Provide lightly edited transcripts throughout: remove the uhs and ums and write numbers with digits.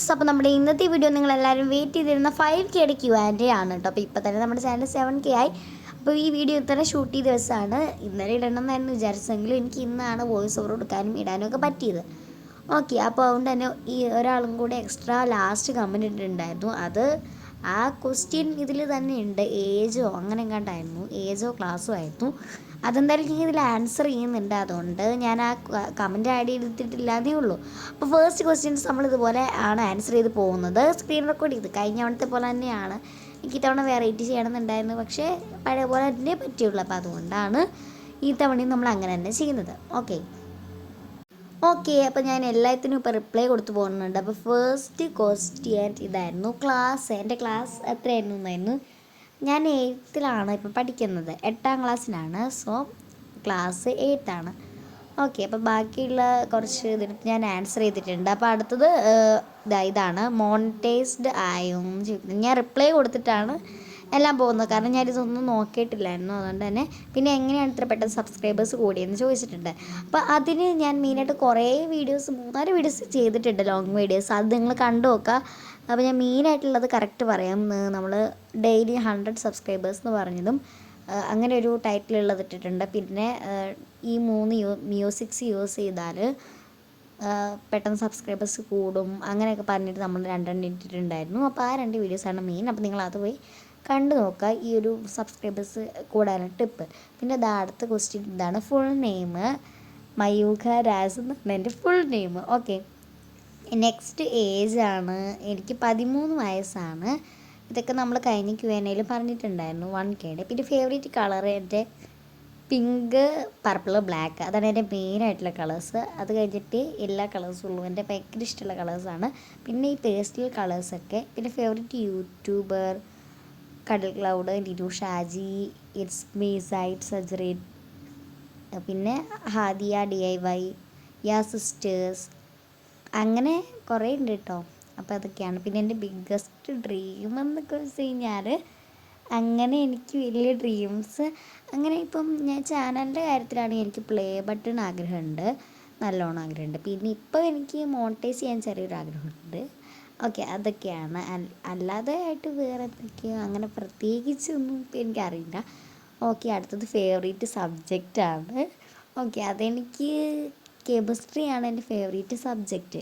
Guys, അപ്പോൾ നമ്മുടെ ഇന്നത്തെ വീഡിയോ നിങ്ങളെല്ലാവരും വെയിറ്റ് ചെയ്തിരുന്ന 5Kയുടെ Q&A ആണ് കേട്ടോ. അപ്പോൾ ഇപ്പോൾ തന്നെ നമ്മുടെ ചാനൽ 7K ആയി. അപ്പോൾ ഈ വീഡിയോ ഇന്നലെ ഷൂട്ട് ചെയ്ത ദിവസമാണ്. ഇന്നലെ ഇടണമെന്നായിരുന്നു വിചാരിച്ചെങ്കിലും എനിക്ക് ഇന്നാണ് വോയിസ് ഓവർ കൊടുക്കാനും ഇടാനും ഒക്കെ പറ്റിയത്. ഓക്കെ, അപ്പോൾ അതുകൊണ്ട് തന്നെ ഈ ഒരാളും കൂടെ എക്സ്ട്രാ ലാസ്റ്റ് കമൻറ്റ് ഇട്ടിട്ടുണ്ടായിരുന്നു. അത് ആ ക്വസ്റ്റ്യൻ ഇതിൽ തന്നെ ഉണ്ട്, ഏജോ അങ്ങനെ എങ്ങാണ്ടായിരുന്നു, ഏജോ ക്ലാസ്സോ ആയിരുന്നു. അതെന്തായാലും ഞാൻ ഇതിൽ ആൻസർ ചെയ്യുന്നുണ്ട്, അതുകൊണ്ട് ഞാൻ ആ കമൻറ്റ് ആഡ് ചെയ്തിട്ടില്ലാന്നേ ഉള്ളൂ. അപ്പോൾ ഫസ്റ്റ് ക്വസ്റ്റ്യൻസ് നമ്മളിതുപോലെ ആണ് ആൻസർ ചെയ്ത് പോകുന്നത്. സ്ക്രീൻ റെക്കോർഡ് ചെയ്ത് കഴിഞ്ഞ തവണത്തെ പോലെ തന്നെയാണ്. എനിക്ക് ഇത്തവണ വെറൈറ്റി ചെയ്യണമെന്നുണ്ടായിരുന്നു, പക്ഷേ പഴയ പോലെ തന്നെ പറ്റുള്ളൂ. അപ്പോൾ അതുകൊണ്ടാണ് ഈ തവണയും നമ്മൾ അങ്ങനെ തന്നെ ചെയ്യുന്നത്. ഓക്കെ, അപ്പോൾ ഞാൻ എല്ലാത്തിനും ഇപ്പോൾ റിപ്ലൈ കൊടുത്തു പോകുന്നുണ്ട്. അപ്പോൾ ഫസ്റ്റ് ക്വസ്റ്റ്യൻ ഇതായിരുന്നു, എൻ്റെ ക്ലാസ് എത്രയായിരുന്നു എന്നായിരുന്നു. ഞാൻ 8th ഇപ്പോൾ പഠിക്കുന്നത്, 8ാം ക്ലാസ്സിലാണ്. സോ ക്ലാസ് 8th ആണ്. ഓക്കെ, അപ്പോൾ ബാക്കിയുള്ള കുറച്ച് ഇതിന് ഞാൻ ആൻസർ ചെയ്തിട്ടുണ്ട്. അപ്പോൾ അടുത്തത് ഇതാണ്, മോണിറ്റൈസ്ഡ് ആയും ഞാൻ റിപ്ലൈ കൊടുത്തിട്ടാണ് എല്ലാം പോകുന്നത്, കാരണം ഞാനിതൊന്നും നോക്കിയിട്ടില്ലായിരുന്നു. അതുകൊണ്ട് തന്നെ പിന്നെ എങ്ങനെയാണ് ഇത്ര പെട്ടെന്ന് സബ്സ്ക്രൈബേഴ്സ് കൂടിയെന്ന് ചോദിച്ചിട്ടുണ്ട്. അപ്പോൾ അതിന് ഞാൻ മെയിനായിട്ട് കുറേ വീഡിയോസ് 3-4 വീഡിയോസ് ചെയ്തിട്ടുണ്ട്, ലോങ് വീഡിയോസ്. അത് നിങ്ങൾ കണ്ടു നോക്കുക. അപ്പോൾ ഞാൻ മെയിനായിട്ടുള്ളത് കറക്റ്റ് പറയാം. നമ്മൾ ഡെയിലി 100 സബ്സ്ക്രൈബേഴ്സ് എന്ന് പറഞ്ഞതും അങ്ങനെ ഒരു ടൈറ്റിലുള്ളത് ഇട്ടിട്ടുണ്ട്. പിന്നെ ഈ 3 മ്യൂസിക്സ് യൂസ് ചെയ്താൽ പെട്ടെന്ന് സബ്സ്ക്രൈബേഴ്സ് കൂടും അങ്ങനെയൊക്കെ പറഞ്ഞിട്ട് നമ്മൾ 2 ഇട്ടിട്ടുണ്ടായിരുന്നു. അപ്പോൾ ആ 2 വീഡിയോസാണ് മെയിൻ. അപ്പോൾ നിങ്ങളത് പോയി കണ്ടു നോക്കുക, ഈ ഒരു സബ്സ്ക്രൈബേഴ്സ് കൂടാനുള്ള ടിപ്പ്. പിന്നെ അടുത്ത ക്വസ്റ്റ്യൻ ഇതാണ്, ഫുൾ നെയിം മയൂഖ രാസ് എന്നാണ് എൻ്റെ ഫുൾ നെയിം. ഓക്കെ, നെക്സ്റ്റ് ഏജാണ്, എനിക്ക് 13 വയസ്സാണ്. ഇതൊക്കെ നമ്മൾ കഴിഞ്ഞ Q&Aയിൽ പറഞ്ഞിട്ടുണ്ടായിരുന്നു 1Kയുടെ. പിന്നെ ഫേവറേറ്റ് കളർ എൻ്റെ പിങ്ക്, പർപ്പിൾ, ബ്ലാക്ക്, അതാണ് എൻ്റെ മെയിനായിട്ടുള്ള കളേഴ്സ്. അത് കഴിഞ്ഞിട്ട് എല്ലാ കളേഴ്സും ഉള്ളൂ, എൻ്റെ ഭയങ്കര ഇഷ്ടമുള്ള കളേഴ്സാണ്. പിന്നെ ഈ പേസ്റ്റൽ കളേഴ്സൊക്കെ. പിന്നെ favourite YouTuber Kadal cloud, Niru Shaji, it's me സൈഡ് സജറേറ്റ്, പിന്നെ ഹാദിയ DIY, യാ സിസ്റ്റേഴ്സ്, അങ്ങനെ കുറേ ഉണ്ട് കേട്ടോ. അപ്പോൾ അതൊക്കെയാണ്. പിന്നെ എൻ്റെ ബിഗ്ഗസ്റ്റ് ഡ്രീം എന്നൊക്കെ വെച്ച് കഴിഞ്ഞാൽ, അങ്ങനെ എനിക്ക് വലിയ ഡ്രീംസ് അങ്ങനെ ഇപ്പം ഞാൻ ചാനലിൻ്റെ കാര്യത്തിലാണെങ്കിൽ എനിക്ക് പ്ലേ ബട്ടൺ ആഗ്രഹമുണ്ട്, നല്ലോണം ആഗ്രഹമുണ്ട്. പിന്നെ ഇപ്പോൾ എനിക്ക് മോണിറ്റൈസ് ചെയ്യാൻ ചെറിയൊരു ആഗ്രഹമുണ്ട്. ഓക്കെ, അതൊക്കെയാണ്. അല്ലാതെ ആയിട്ട് വേറെ എന്തൊക്കെയോ അങ്ങനെ പ്രത്യേകിച്ചൊന്നും ഇപ്പോൾ എനിക്കറിയില്ല. ഓക്കെ, അടുത്തത് ഫേവറേറ്റ് സബ്ജക്റ്റാണ്. ഓക്കെ, അതെനിക്ക് കെമിസ്ട്രിയാണ് എൻ്റെ ഫേവറേറ്റ് സബ്ജക്റ്റ്.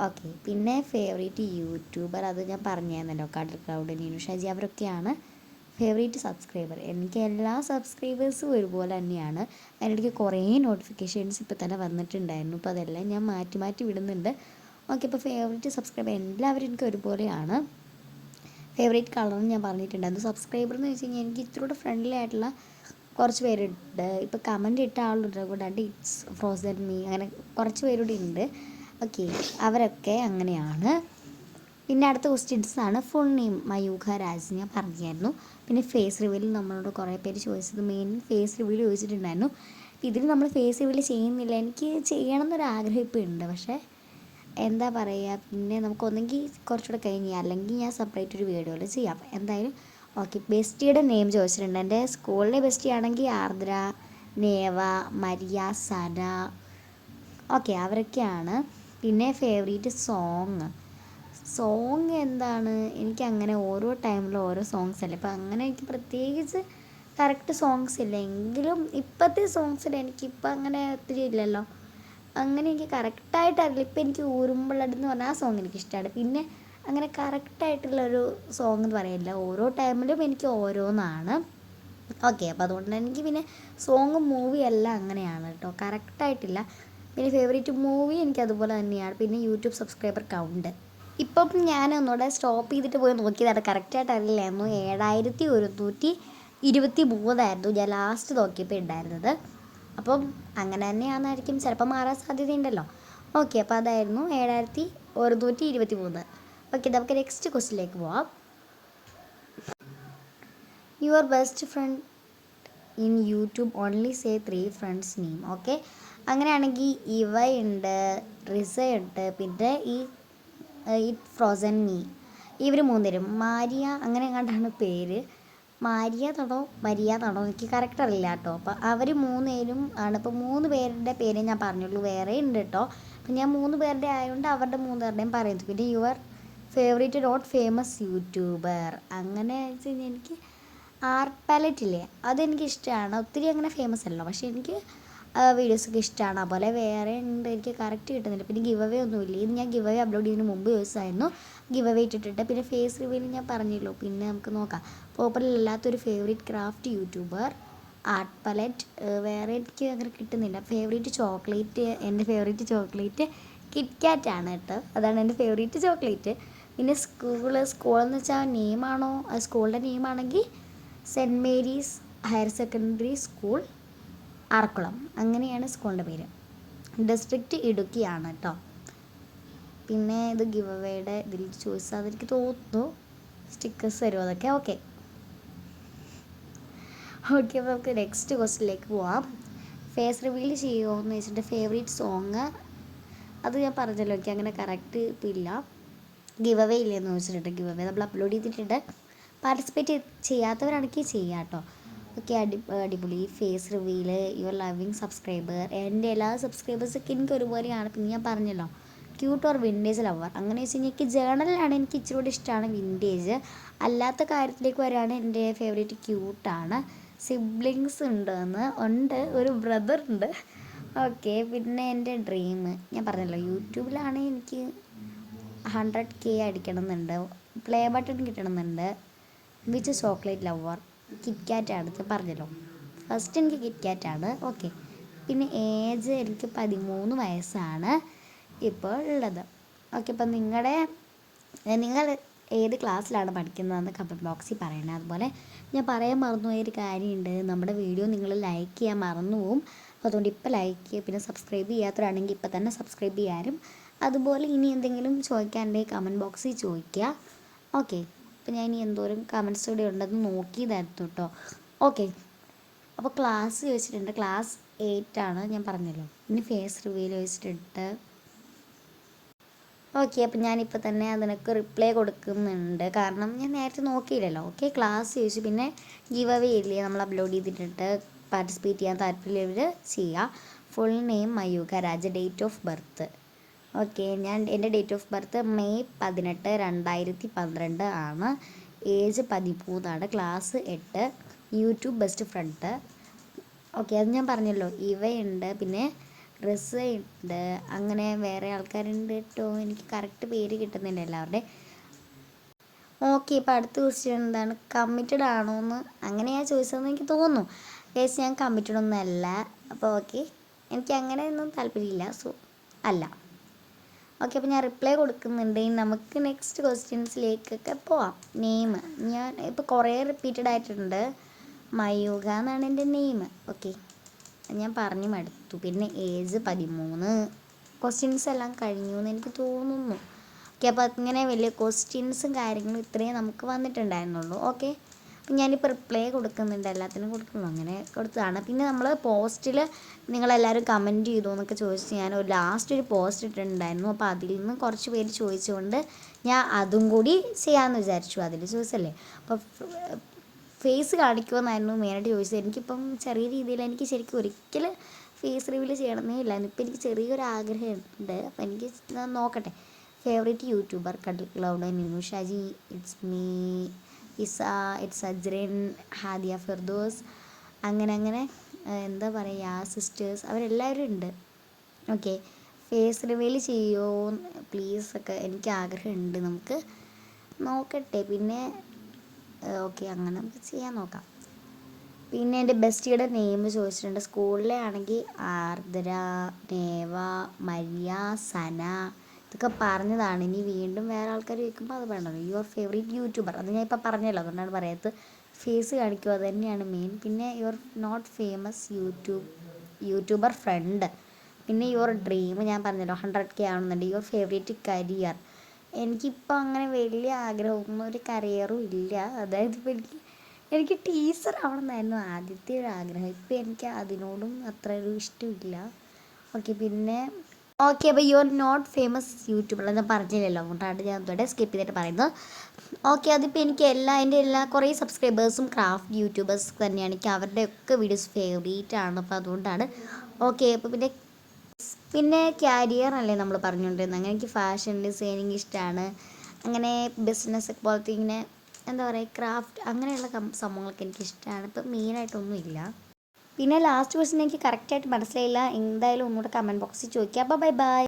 ഓക്കെ, പിന്നെ ഫേവറേറ്റ് യൂട്യൂബർ അത് ഞാൻ പറഞ്ഞിരുന്നല്ലോ, കടൽ cloud, Ninu Shaji, അവരൊക്കെയാണ് favourite subscriber. എനിക്ക് എല്ലാ സബ്സ്ക്രൈബേഴ്സും ഒരുപോലെ തന്നെയാണ്. അതിനിടയ്ക്ക് കുറേ നോട്ടിഫിക്കേഷൻസ് ഇപ്പോൾ തന്നെ വന്നിട്ടുണ്ടായിരുന്നു. അപ്പോൾ അതെല്ലാം ഞാൻ മാറ്റി മാറ്റി വിടുന്നുണ്ട്. ഓക്കെ, ഇപ്പോൾ ഫേവറേറ്റ് സബ്സ്ക്രൈബർ എല്ലാവരും എനിക്ക് ഒരുപോലെയാണ്. ഫേവറേറ്റ് കളറും ഞാൻ പറഞ്ഞിട്ടുണ്ടായിരുന്നു. സബ്സ്ക്രൈബർ എന്ന് വെച്ച് കഴിഞ്ഞാൽ എനിക്ക് ഇത്രയൂടെ ഫ്രണ്ട്ലി ആയിട്ടുള്ള കുറച്ച് പേരുണ്ട്. ഇപ്പോൾ കമൻറ്റ് ഇട്ട ആളുണ്ട്, കൂടാണ്ട് ഇറ്റ്സ് ഫ്രോസൺ മീ, അങ്ങനെ കുറച്ച് പേരൂടെ ഉണ്ട്. ഓക്കെ, അവരൊക്കെ അങ്ങനെയാണ്. പിന്നെ അടുത്ത ക്വസ്റ്റ്യൻസാണ്, ഫുൾ നെയിം മയൂഖ രാജ് ഞാൻ പറഞ്ഞായിരുന്നു. പിന്നെ ഫേസ് റിവീൽ നമ്മളോട് കുറേ പേര് ചോദിച്ചത്, മെയിൻ ഫേസ് റിവീൽ ചോദിച്ചിട്ടുണ്ടായിരുന്നു. ഇതിൽ നമ്മൾ ഫേസ് റിവീൽ ചെയ്യുന്നില്ല, എനിക്ക് ചെയ്യണം എന്നൊരാഗ്രഹം ഇപ്പോൾ ഉണ്ട്. പക്ഷേ എന്താ പറയുക, പിന്നെ നമുക്കൊന്നെങ്കിൽ കുറച്ചുകൂടെ കഴിഞ്ഞ്, അല്ലെങ്കിൽ ഞാൻ സെപ്പറേറ്റ് ഒരു വീഡിയോയിൽ ചെയ്യാം എന്തായാലും. ഓക്കെ, ബെസ്റ്റിയുടെ നെയിം ചോദിച്ചിട്ടുണ്ട്. എൻ്റെ സ്കൂളിലെ ബെസ്റ്റി ആണെങ്കിൽ ആർദ്ര, നേവ, മരിയ, സന. ഓക്കെ, അവരൊക്കെയാണ്. പിന്നെ ഫേവറേറ്റ് സോങ് എന്താണ്, എനിക്കങ്ങനെ ഓരോ ടൈമിലും ഓരോ സോങ്സ് അല്ലേ, അപ്പോൾ അങ്ങനെ എനിക്ക് പ്രത്യേകിച്ച് കറക്റ്റ് സോങ്സ് ഇല്ല. എങ്കിലും ഇപ്പോഴത്തെ സോങ്സിൽ എനിക്കിപ്പോൾ അങ്ങനെ ഒത്തിരി ഇല്ലല്ലോ, അങ്ങനെ എനിക്ക് കറക്റ്റായിട്ടറിയില്ല. ഇപ്പോൾ എനിക്ക് ഊരുമ്പളട് എന്ന് പറഞ്ഞാൽ ആ സോങ് എനിക്കിഷ്ടമാണ്. പിന്നെ അങ്ങനെ കറക്റ്റായിട്ടുള്ളൊരു സോങ് എന്ന് പറയില്ല, ഓരോ ടൈമിലും എനിക്ക് ഓരോന്നാണ്. ഓക്കെ, അപ്പോൾ അതുകൊണ്ട് എനിക്ക് പിന്നെ സോങ് മൂവി എല്ലാം അങ്ങനെയാണ് കേട്ടോ, കറക്റ്റായിട്ടില്ല. പിന്നെ ഫേവറേറ്റ് മൂവി എനിക്ക് അതുപോലെ തന്നെയാണ്. പിന്നെ യൂട്യൂബ് സബ്സ്ക്രൈബർ കൗണ്ട് ഇപ്പം ഞാൻ ഒന്നുകൂടെ സ്റ്റോപ്പ് ചെയ്തിട്ട് പോയി നോക്കിയതാണ്, കറക്റ്റായിട്ട് അറിയില്ലായിരുന്നു. 7123 ഞാൻ ലാസ്റ്റ് നോക്കിയപ്പോൾ ഉണ്ടായിരുന്നത്. അപ്പം അങ്ങനെ തന്നെയാണെന്നായിരിക്കും, ചിലപ്പോൾ മാറാൻ സാധ്യതയുണ്ടല്ലോ. ഓക്കെ, അപ്പോൾ അതായിരുന്നു 7123. ഓക്കെ, നമുക്ക് നെക്സ്റ്റ് ക്വസ്റ്റിലേക്ക് പോവാം. Your best friend in YouTube only say 3 friends name. Okay, അങ്ങനെയാണെങ്കിൽ ഇവയുണ്ട്, റിസയുണ്ട്, പിന്നെ ഈ ഫ്രോസൺ മീ, ഇവർ 3 പേരും. മാരിയ അങ്ങനെ എങ്ങാണ്ടാണ് പേര്, മരിയ എന്നാണോ എനിക്ക് കറക്റ്റ് അറിയില്ല കേട്ടോ. അപ്പോൾ അവർ 3 പേരും ആണ്. ഇപ്പോൾ 3 പേരുടെ പേര് ഞാൻ പറഞ്ഞുള്ളൂ, വേറെ ഉണ്ട് കേട്ടോ. ഞാൻ 3 പേരുടെ ആയതുകൊണ്ട് അവരുടെ 3 പേരുടെയും പറയുന്നു. പിന്നെ your favourite not famous YouTuber അങ്ങനെ വെച്ച് കഴിഞ്ഞാൽ എനിക്ക് ആർട്ട് പാലറ്റ് ഇല്ലേ അതെനിക്ക് ഇഷ്ടമാണ്. ഒത്തിരി അങ്ങനെ ഫേമസ് അല്ല, പക്ഷേ എനിക്ക് വീഡിയോസൊക്കെ ഇഷ്ടമാണ്. അതുപോലെ വേറെ ഉണ്ട്, എനിക്ക് കറക്റ്റ് കിട്ടുന്നില്ല. പിന്നെ ഗിവ് അവേ ഒന്നുമില്ല. ഇത് ഞാൻ ഗിവ് അവേ അപ്ലോഡ് ചെയ്യുന്നതിന് മുമ്പ് ദിവസമായിരുന്നു ഗിവ് അവേ ഇട്ടിട്ട്. പിന്നെ ഫേസ് റിവീൽ ഞാൻ പറഞ്ഞല്ലോ. പിന്നെ നമുക്ക് നോക്കാം. പോപ്പുലർ അല്ലാത്തൊരു favourite craft YouTuber, art palette. വേറെ എനിക്ക് അങ്ങനെ കിട്ടുന്നില്ല. ഫേവറേറ്റ് ചോക്ലേറ്റ്, എൻ്റെ ഫേവറേറ്റ് ചോക്ലേറ്റ് കിറ്റ്കാറ്റാണ് കേട്ടോ. അതാണ് എൻ്റെ ഫേവറേറ്റ് ചോക്ലേറ്റ്. പിന്നെ സ്കൂളെന്ന് വെച്ചാൽ നെയിമാണോ, സ്കൂളിൻ്റെ നെയിമാണെങ്കിൽ Saint Mary's higher secondary school Arkulam, അങ്ങനെയാണ് സ്കൂളിൻ്റെ പേര്. ഡിസ്ട്രിക്റ്റ് ഇടുക്കിയാണ് കേട്ടോ. പിന്നെ ഇത് ഗിവ് അവേയുടെ ഇതിൽ ചോദിച്ചാൽ അതെനിക്ക് തോന്നുന്നു സ്റ്റിക്കേഴ്സ് തരും അതൊക്കെ. ഓക്കെ അപ്പോൾ നമുക്ക് നെക്സ്റ്റ് ക്വസ്റ്റ്യനിലേക്ക് പോവാം. ഫേസ് റിവീൽ ചെയ്യുമോ എന്ന് വെച്ചിട്ട് ഫേവറേറ്റ് സോങ് അത് ഞാൻ പറഞ്ഞല്ലോ, എനിക്ക് അങ്ങനെ കറക്റ്റ് ഇപ്പം ഇല്ല. ഗിവ് അവേ ഇല്ലെന്ന് ചോദിച്ചിട്ടുണ്ട്. ഗിവ് അവേ നമ്മൾ അപ്ലോഡ് ചെയ്തിട്ടുണ്ട്. പാർട്ടിസിപ്പേറ്റ് ചെയ്യാത്തവരാണെങ്കിൽ ചെയ്യാം കേട്ടോ. ഓക്കെ, അടിപൊളി. Face reveal, your loving subscriber. എൻ്റെ എല്ലാ സബ്സ്ക്രൈബേഴ്സൊക്കെ എനിക്ക് ഒരുപോലെയാണ്. പിന്നെ ഞാൻ പറഞ്ഞല്ലോ ക്യൂട്ട് ഓർ വിൻറ്റേജ് ലവർ. അങ്ങനെ വെച്ച് കഴിഞ്ഞാൽ എനിക്ക് ജേണലാണ് എനിക്ക് ഇച്ചിരി കൂടി ഇഷ്ടമാണ് വിൻറ്റേജ്. അല്ലാത്ത കാര്യത്തിലേക്ക് വരികയാണ് എൻ്റെ ഫേവറേറ്റ് ക്യൂട്ടാണ്. സിബ്ലിങ്സ് ഉണ്ട്, ഒരു ബ്രദർ ഉണ്ട്. ഓക്കെ, പിന്നെ എൻ്റെ ഡ്രീം ഞാൻ പറഞ്ഞല്ലോ യൂട്യൂബിലാണ് എനിക്ക് 100K അടിക്കണം എന്നുണ്ട്, പ്ലേ ബട്ടൺ കിട്ടണം എന്നുണ്ട്. വിച്ച് ചോക്ലേറ്റ് ലവർ, കിറ്റ്കാറ്റാണ് ഞാൻ പറഞ്ഞല്ലോ. ഫസ്റ്റ് എനിക്ക് കിറ്റ്കാറ്റാണ്. ഓക്കെ, പിന്നെ ഏജ് എനിക്ക് 13 വയസ്സാണ് ഇപ്പോൾ ഉള്ളത്. ഓക്കെ, അപ്പം നിങ്ങൾ ഏത് ക്ലാസ്സിലാണ് പഠിക്കുന്നതെന്ന് കമൻറ്റ് ബോക്സിൽ പറയണേ. അതുപോലെ ഞാൻ പറയാൻ മറന്നുപോയൊരു കാര്യമുണ്ട്, നമ്മുടെ വീഡിയോ നിങ്ങൾ ലൈക്ക് ചെയ്യാൻ മറന്നു പോവും. അപ്പോൾ അതുകൊണ്ട് ഇപ്പോൾ ലൈക്ക് ചെയ്യുക. പിന്നെ സബ്സ്ക്രൈബ് ചെയ്യാത്തവരാണെങ്കിൽ ഇപ്പോൾ തന്നെ സബ്സ്ക്രൈബ് ചെയ്യാനും. അതുപോലെ ഇനി എന്തെങ്കിലും ചോദിക്കാനുണ്ടെങ്കിൽ കമൻറ്റ് ബോക്സിൽ ചോദിക്കുക. ഓക്കെ, അപ്പോൾ ഞാൻ ഇനി എന്തോരം കമൻറ്റ്സ് കൂടെ ഉണ്ടെന്ന് നോക്കിയതായിരുന്നു കേട്ടോ. ഓക്കെ, അപ്പോൾ ക്ലാസ് ചോദിച്ചിട്ടുണ്ട്. ക്ലാസ് 8 ആണ് ഞാൻ പറഞ്ഞല്ലോ. ഇനി ഫേസ് റിവീൽ ചോദിച്ചിട്ടുണ്ട്. ഓക്കെ, അപ്പം ഞാനിപ്പോൾ തന്നെ അതിനൊക്കെ റിപ്ലൈ കൊടുക്കുന്നുണ്ട്, കാരണം ഞാൻ നേരത്തെ നോക്കിയില്ലല്ലോ. ഓക്കെ, ക്ലാസ് ചോദിച്ചു. പിന്നെ ഗിവ് അവേ ഇല്ലേ നമ്മൾ അപ്ലോഡ് ചെയ്തിട്ടുണ്ട്. പാർട്ടിസിപ്പേറ്റ് ചെയ്യാൻ താല്പര്യമുള്ളവർ ചെയ്യുക. Full name Mayukha Raja, date of birth. Okay, എൻ്റെ ഡേറ്റ് ഓഫ് ബർത്ത് മെയ് 18, 2012 ആണ്. ഏജ് 13 ആണ്. Class 8. YouTube best friend. Okay, അത് ഞാൻ പറഞ്ഞല്ലോ. ഇവയുണ്ട്, പിന്നെ റിസ ഉണ്ട്, അങ്ങനെ വേറെ ആൾക്കാരുണ്ട് കേട്ടോ. എനിക്ക് കറക്റ്റ് പേര് കിട്ടുന്നില്ല എല്ലാവരുടെ. ഓക്കെ, ഇപ്പോൾ അടുത്ത ക്വസ്റ്റ്യൻ എന്താണ്, കമ്മിറ്റഡ് ആണോ എന്ന് അങ്ങനെയാണ് ചോദിച്ചതെന്ന് എനിക്ക് തോന്നുന്നു. കേസ് ഞാൻ കമ്മിറ്റഡ് ഒന്നും അല്ല. അപ്പോൾ ഓക്കെ, എനിക്ക് അങ്ങനെയൊന്നും താല്പര്യമില്ല, സോ അല്ല. ഓക്കെ, അപ്പോൾ ഞാൻ റിപ്ലൈ കൊടുക്കുന്നുണ്ട്. നമുക്ക് നെക്സ്റ്റ് ക്വസ്റ്റ്യൻസിലേക്കൊക്കെ പോവാം. നെയിം ഞാൻ ഇപ്പോൾ കുറേ റിപ്പീറ്റഡ് ആയിട്ടുണ്ട്. മയൂഖ എന്നാണ് എൻ്റെ നെയിം. ഓക്കെ, ഞാൻ പറഞ്ഞു മടുത്തു. പിന്നെ ഏജ് 13. ക്വസ്റ്റ്യൻസ് എല്ലാം കഴിഞ്ഞു എന്ന് എനിക്ക് തോന്നുന്നു. ഓക്കെ, അപ്പോൾ ഇങ്ങനെ വലിയ ക്വസ്റ്റ്യൻസും കാര്യങ്ങളും ഇത്രയും നമുക്ക് വന്നിട്ടുണ്ടായിരുന്നുള്ളൂ. ഓക്കെ, അപ്പം ഞാനിപ്പോൾ റിപ്ലൈ കൊടുക്കുന്നുണ്ട്, എല്ലാത്തിനും കൊടുക്കുന്നു, അങ്ങനെ കൊടുത്തതാണ്. പിന്നെ നമ്മൾ പോസ്റ്റിൽ നിങ്ങളെല്ലാവരും കമൻറ്റ് ചെയ്തു എന്നൊക്കെ ചോദിച്ച് ഞാൻ ലാസ്റ്റ് ഒരു പോസ്റ്റ് ഇട്ടിട്ടുണ്ടായിരുന്നു. അപ്പോൾ അതിൽ നിന്ന് കുറച്ച് പേര് ചോദിച്ചുകൊണ്ട് ഞാൻ അതും കൂടി ചെയ്യാമെന്ന് വിചാരിച്ചു. അതിൽ ചോദിച്ചല്ലേ, അപ്പോൾ ഫേസ് കാണിക്കുമെന്നായിരുന്നു മെയിനായിട്ട് ചോദിച്ചത്. എനിക്കിപ്പം ചെറിയ രീതിയിൽ എനിക്ക് ശരിക്കും ഒരിക്കലും ഫേസ് റിവീൽ ചെയ്യണമെന്നേ ഇല്ലായിരുന്നു. ഇപ്പം എനിക്ക് ചെറിയൊരു ആഗ്രഹമുണ്ട്. അപ്പോൾ എനിക്ക് നോക്കട്ടെ. Favourite YouTuber Kadal cloud, Ninu Shaji, it's me Isa, it's Ajran, Hadiya Firdous, അങ്ങനെ എന്താ പറയുക, സിസ്റ്റേഴ്സ് അവരെല്ലാവരും ഉണ്ട്. ഓക്കെ, ഫേസ് റിവീൽ ചെയ്യുമോ പ്ലീസൊക്കെ എനിക്ക് ആഗ്രഹമുണ്ട്. നമുക്ക് നോക്കട്ടെ. പിന്നെ ഓക്കെ, അങ്ങനെ നമുക്ക് ചെയ്യാൻ നോക്കാം. പിന്നെ എൻ്റെ ബെസ്റ്റിയുടെ നെയിം ചോദിച്ചിട്ടുണ്ട്. സ്കൂളിലെ ആണെങ്കിൽ ആർദ്ര, നേവ, മരിയ, സന ഇതൊക്കെ പറഞ്ഞതാണ്. ഇനി വീണ്ടും വേറെ ആൾക്കാർ ചോദിക്കുമ്പോൾ അത് വേണ്ടല്ലോ. യുവർ ഫേവറേറ്റ് യൂട്യൂബർ അത് ഞാൻ ഇപ്പോൾ പറഞ്ഞല്ലോ, അതുകൊണ്ടാണ് പറയാത്തത്. ഫേസ് കാണിക്കുക, അത് തന്നെയാണ് മെയിൻ. പിന്നെ your not famous YouTuber friend. പിന്നെ യുവർ ഡ്രീം ഞാൻ പറഞ്ഞല്ലോ 100K ആണെന്നുണ്ട്. Your favourite career. എനിക്കിപ്പോൾ അങ്ങനെ വലിയ ആഗ്രഹമൊന്നും ഒരു കരിയറും ഇല്ല. അതായത് ഇപ്പോൾ എനിക്ക് ടീച്ചർ ആവണമെന്നായിരുന്നു ആദ്യത്തെ ഒരു ആഗ്രഹം. ഇപ്പോൾ എനിക്ക് അതിനോടും അത്ര ഒരു ഇഷ്ടമില്ല. ഓക്കെ, പിന്നെ ഓക്കെ, അപ്പോൾ you are not famous YouTuber എന്ന് പറഞ്ഞില്ലല്ലോ, അതുകൊണ്ടാണ് ഞാൻ അതോടെ സ്കിപ്പ് ചെയ്തിട്ട് പറയുന്നത്. ഓക്കെ, അതിപ്പോൾ എനിക്ക് എൻ്റെ കുറേ സബ്സ്ക്രൈബേഴ്സും ക്രാഫ്റ്റ് യൂട്യൂബേഴ്സ് തന്നെയാണ്. എനിക്ക് അവരുടെയൊക്കെ വീഡിയോസ് ഫേവറേറ്റ് ആണ്. അപ്പോൾ അതുകൊണ്ടാണ്. ഓക്കെ, അപ്പോൾ പിന്നെ പിന്നെ ക്യാരിയർ അല്ലേ നമ്മൾ പറഞ്ഞുകൊണ്ടിരുന്നത്. അങ്ങനെ എനിക്ക് ഫാഷൻ ഡിസൈനിങ് ഇഷ്ടമാണ്. അങ്ങനെ ബിസിനസ് പോലത്തെ ഇങ്ങനെ എന്താ പറയുക ക്രാഫ്റ്റ് അങ്ങനെയുള്ള സംഭവങ്ങളൊക്കെ എനിക്കിഷ്ടമാണ്. ഇപ്പം മെയിനായിട്ടൊന്നും ഇല്ല. പിന്നെ ലാസ്റ്റ് ക്വസ്റ്റ്യൻ എനിക്ക് കറക്റ്റായിട്ട് മനസ്സിലായില്ല. എന്തായാലും ഒന്നുകൂടെ കമൻറ്റ് ബോക്സിൽ ചോദിക്കുക. അപ്പോൾ ബൈ ബൈ.